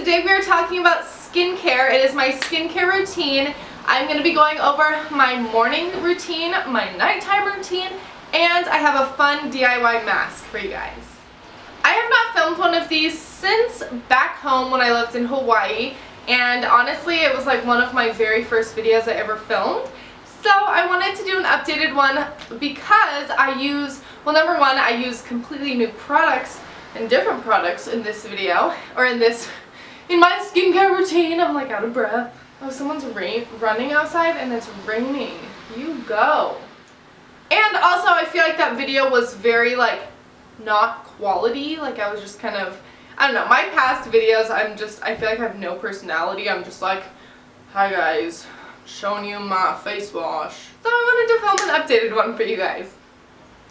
today we are talking about skincare. It is my skincare routine. I'm going to be going over my morning routine, my nighttime routine, and I have a fun DIY mask for you guys. I have not filmed one of these since back home when I lived in Hawaii, and honestly it was like one of my very first videos I ever filmed. So I wanted to do an updated one because I use, well, number one, I use completely new products and different products in this video, or in my skincare routine. I'm like out of breath. Oh, someone's running outside and it's raining. You go. And also I feel like that video was very like not quality. Like I was just kind of, I don't know, my past videos I feel like I have no personality. I'm just like, hi guys, showing you my face wash. So I wanted to film an updated one for you guys.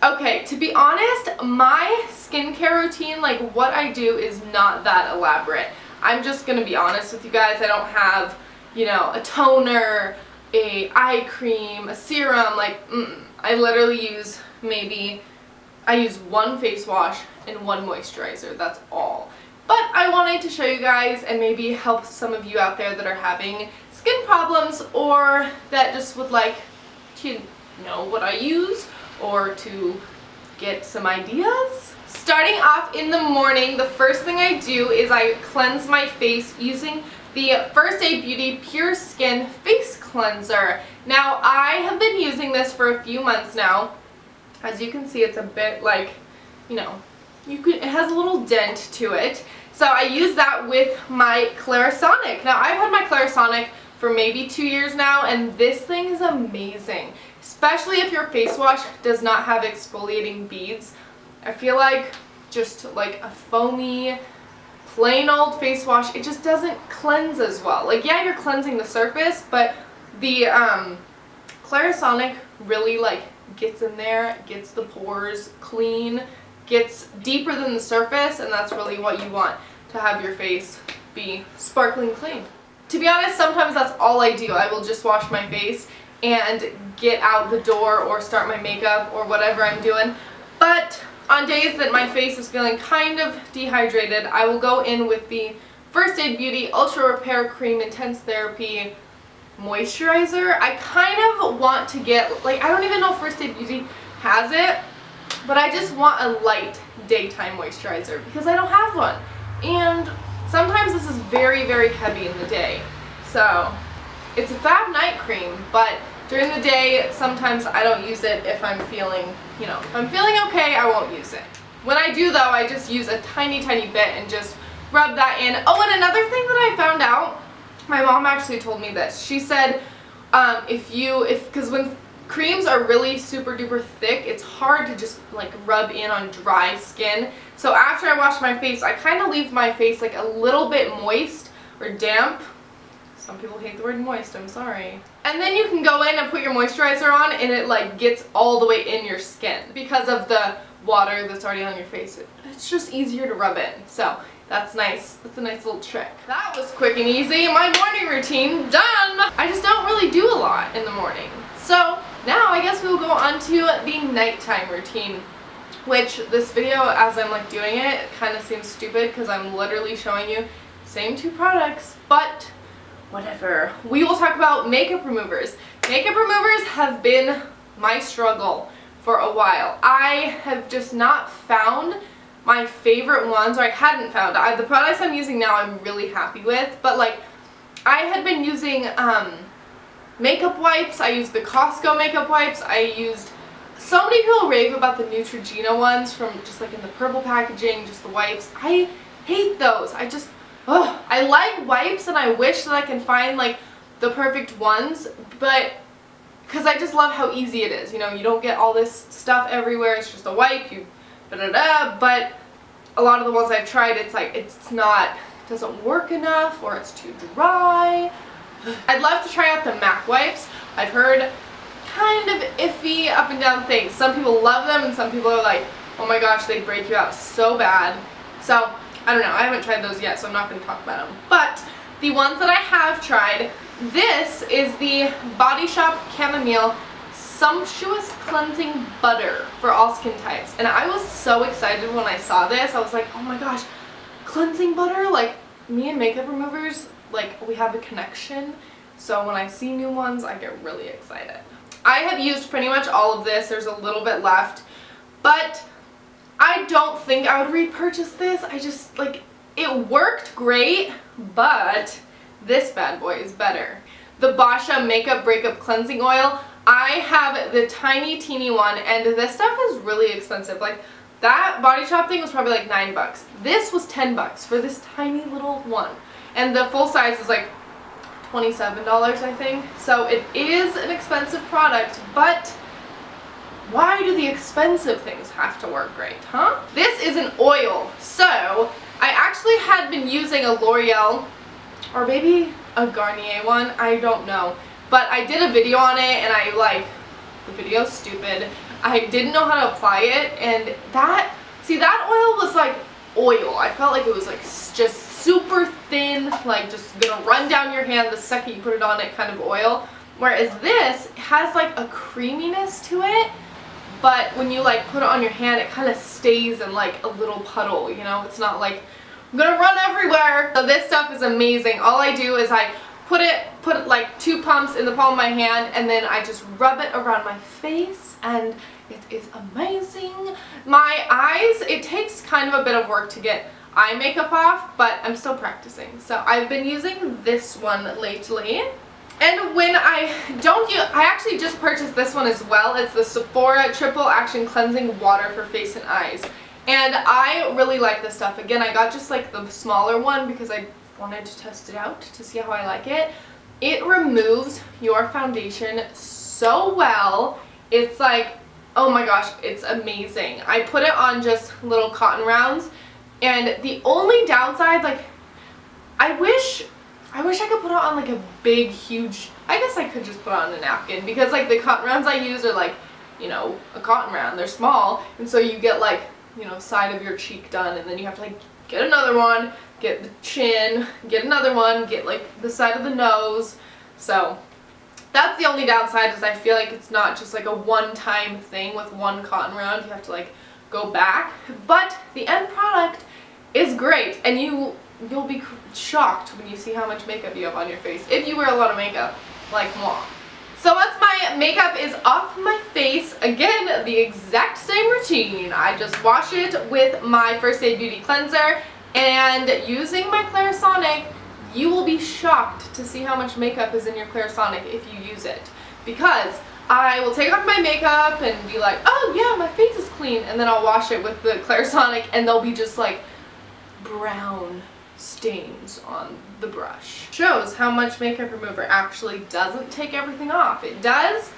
Okay, to be honest, my skincare routine, like what I do is not that elaborate. I'm just gonna be honest with you guys. I don't have, you know, a toner, a eye cream, a serum, like I literally use I use one face wash and one moisturizer, that's all. But I wanted to show you guys and maybe help some of you out there that are having skin problems or that just would like to know what I use or to get some ideas. Starting off in the morning, the first thing I do is I cleanse my face using the First Aid Beauty Pure Skin Face Cleanser. Now I have been using this for a few months now. As you can see, it's a bit like, you know, it has a little dent to it. So I use that with my Clarisonic. Now I've had my Clarisonic for maybe 2 years now, and this thing is amazing. Especially if your face wash does not have exfoliating beads. I feel like just like a foamy, plain old face wash, it just doesn't cleanse as well. Like yeah, you're cleansing the surface, but the Clarisonic really like gets in there, gets the pores clean, gets deeper than the surface, and that's really what you want to have your face be sparkling clean. To be honest, sometimes that's all I do. I will just wash my face and get out the door or start my makeup or whatever I'm doing. But on days that my face is feeling kind of dehydrated, I will go in with the First Aid Beauty Ultra Repair Cream Intense Therapy Moisturizer. I kind of want to get, like, I don't even know if First Aid Beauty has it, but I just want a light daytime moisturizer because I don't have one. And sometimes this is very, very heavy in the day. So it's a fab night cream, but during the day, sometimes I don't use it if I'm feeling, you know, if I'm feeling okay, I won't use it. When I do though, I just use a tiny, tiny bit and just rub that in. Oh, and another thing that I found out, my mom actually told me this. She said, because when creams are really super duper thick, it's hard to just like rub in on dry skin. So after I wash my face, I kind of leave my face like a little bit moist or damp. Some people hate the word moist, I'm sorry. And then you can go in and put your moisturizer on and it like gets all the way in your skin. Because of the water that's already on your face, it's just easier to rub in. So that's nice. That's a nice little trick. That was quick and easy. My morning routine done. I just don't really do a lot in the morning. So now I guess we'll go on to the nighttime routine, which this video, as I'm like doing it, kind of seems stupid because I'm literally showing you the same two products, but whatever. We will talk about makeup removers. Makeup removers have been my struggle for a while. I have just not found my favorite ones, or I hadn't found. The products I'm using now I'm really happy with, but like I had been using makeup wipes. I used the Costco makeup wipes. I used, so many people rave about the Neutrogena ones from just like in the purple packaging, just the wipes. I hate those. I like wipes and I wish that I can find like the perfect ones, but because I just love how easy it is. You know, you don't get all this stuff everywhere. It's just a wipe, but a lot of the ones I've tried, it's like, it doesn't work enough or it's too dry. I'd love to try out the MAC wipes. I've heard kind of iffy up and down things. Some people love them and some people are like, oh my gosh, they break you out so bad. So I don't know, I haven't tried those yet, so I'm not going to talk about them. But the ones that I have tried, this is the Body Shop Chamomile Sumptuous Cleansing Butter for all skin types. And I was so excited when I saw this. I was like, oh my gosh, cleansing butter? Like, me and makeup removers, like, we have a connection. So when I see new ones, I get really excited. I have used pretty much all of this. There's a little bit left, but I don't think I would repurchase this. I just, like, it worked great, but this bad boy is better. The Basha Makeup Breakup Cleansing Oil. I have the tiny teeny one, and this stuff is really expensive. Like, that Body Shop thing was probably like $9. This was $10 for this tiny little one. And the full size is like $27, I think. So it is an expensive product, but why do the expensive things have to work great, huh? This is an oil. So I actually had been using a L'Oreal or maybe a Garnier one, I don't know. But I did a video on it, and the video's stupid. I didn't know how to apply it, and that oil was like oil. I felt like it was like just super thin, like just gonna run down your hand the second you put it on it kind of oil. Whereas this has like a creaminess to it, but when you like put it on your hand, it kind of stays in like a little puddle, you know? It's not like, I'm gonna run everywhere. So this stuff is amazing. All I do is I put like 2 pumps in the palm of my hand, and then I just rub it around my face, and it is amazing. My eyes, it takes kind of a bit of work to get eye makeup off, but I'm still practicing. So I've been using this one lately. And when I actually just purchased this one as well. It's the Sephora Triple Action Cleansing Water for Face and Eyes. And I really like this stuff. Again, I got just like the smaller one because I wanted to test it out to see how I like it. It removes your foundation so well. It's like, oh my gosh, it's amazing. I put it on just little cotton rounds, and the only downside, like, I wish I could put it on like a big, huge, I guess I could just put it on a napkin, because like the cotton rounds I use are like, you know, a cotton round. They're small, and so you get like, you know, side of your cheek done, and then you have to like get another one, get the chin, get another one, get like the side of the nose. So that's the only downside, is I feel like it's not just like a one-time thing with one cotton round. You have to like go back. But the end product is great, and you'll be shocked when you see how much makeup you have on your face if you wear a lot of makeup like moi. So once my makeup is off my face, again, the exact same routine. I just wash it with my First Aid Beauty Cleanser, and using my Clarisonic, you will be shocked to see how much makeup is in your Clarisonic if you use it. Because I will take off my makeup and be like, oh yeah, my face is clean, and then I'll wash it with the Clarisonic, and they'll be just like brown stains on the brush. Shows how much makeup remover actually doesn't take everything off. It does.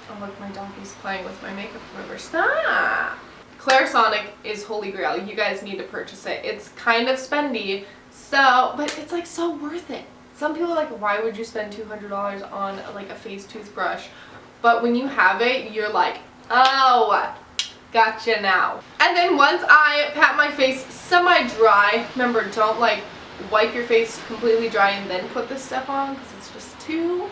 Oh look, my doggy's playing with my makeup remover. Stop! Clarisonic is holy grail. You guys need to purchase it. It's kind of spendy, so, but it's like so worth it. Some people are like, why would you spend $200 on like a face toothbrush? But when you have it, you're like, oh, gotcha now. And then once I pat my face semi-dry, remember, don't like wipe your face completely dry and then put this stuff on, because it's just too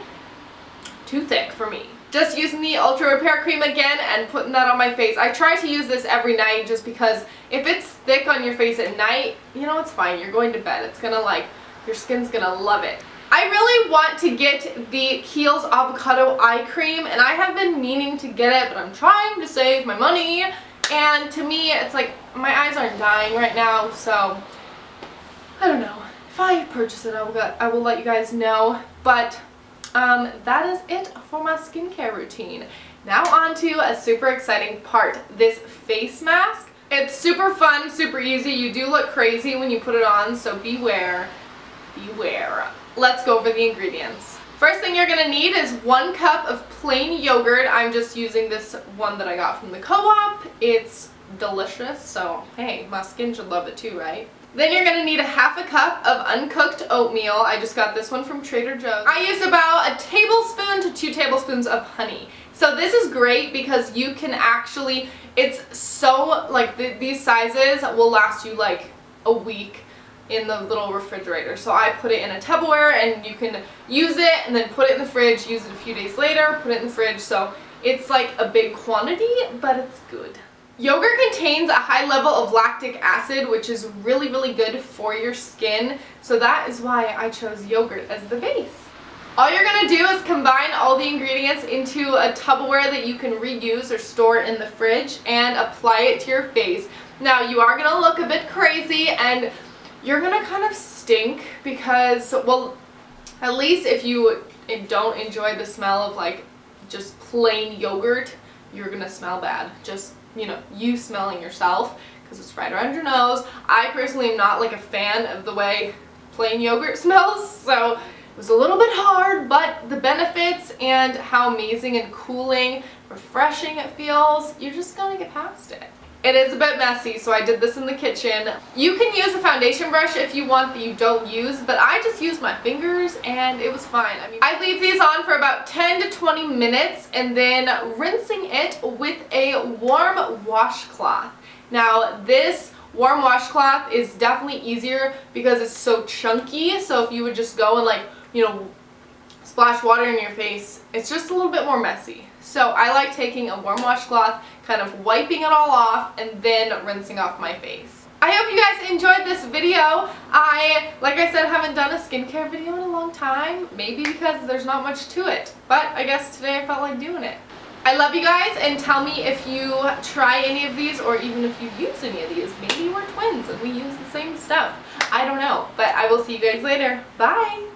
thick for me. Just using the Ultra Repair Cream again and putting that on my face. I try to use this every night just because if it's thick on your face at night, you know, it's fine. You're going to bed. It's gonna like, your skin's gonna love it. I really want to get the Kiehl's Avocado Eye Cream, and I have been meaning to get it, but I'm trying to save my money. And to me, it's like, my eyes aren't dying right now, so I don't know. If I purchase it, I will let you guys know. But that is it for my skincare routine. Now on to a super exciting part, this face mask. It's super fun, super easy. You do look crazy when you put it on, so beware, beware. Let's go over the ingredients. First thing you're gonna need is 1 cup of plain yogurt. I'm just using this one that I got from the co-op. It's delicious, so hey, my skin should love it too, right? Then you're gonna need a 1/2 cup of uncooked oatmeal. I just got this one from Trader Joe's. I use about 1 tablespoon to 2 tablespoons of honey. So this is great because you can actually, it's so, like these sizes will last you like a week in the little refrigerator. So I put it in a Tupperware, and you can use it and then put it in the fridge, use it a few days later, put it in the fridge. So it's like a big quantity, but it's good. Yogurt contains a high level of lactic acid, which is really, really good for your skin. So that is why I chose yogurt as the base. All you're going to do is combine all the ingredients into a Tupperware that you can reuse or store in the fridge and apply it to your face. Now you are going to look a bit crazy and you're going to kind of stink because, well, at least if you don't enjoy the smell of like just plain yogurt, you're going to smell bad. Just, you know, you smelling yourself because it's right around your nose. I personally am not like a fan of the way plain yogurt smells, so it was a little bit hard, but the benefits and how amazing and cooling, refreshing it feels, you're just gonna get past it. It is a bit messy, so I did this in the kitchen. You can use a foundation brush if you want that you don't use, but I just used my fingers and it was fine. I mean, I leave these on for about 10 to 20 minutes and then rinsing it with a warm washcloth. Now this warm washcloth is definitely easier because it's so chunky, so if you would just go and like, you know, splash water in your face, it's just a little bit more messy. So I like taking a warm washcloth, kind of wiping it all off, and then rinsing off my face. I hope you guys enjoyed this video. Like I said, haven't done a skincare video in a long time, maybe because there's not much to it, but I guess today I felt like doing it. I love you guys, and tell me if you try any of these or even if you use any of these. Maybe we're twins and we use the same stuff. I don't know, but I will see you guys later. Bye!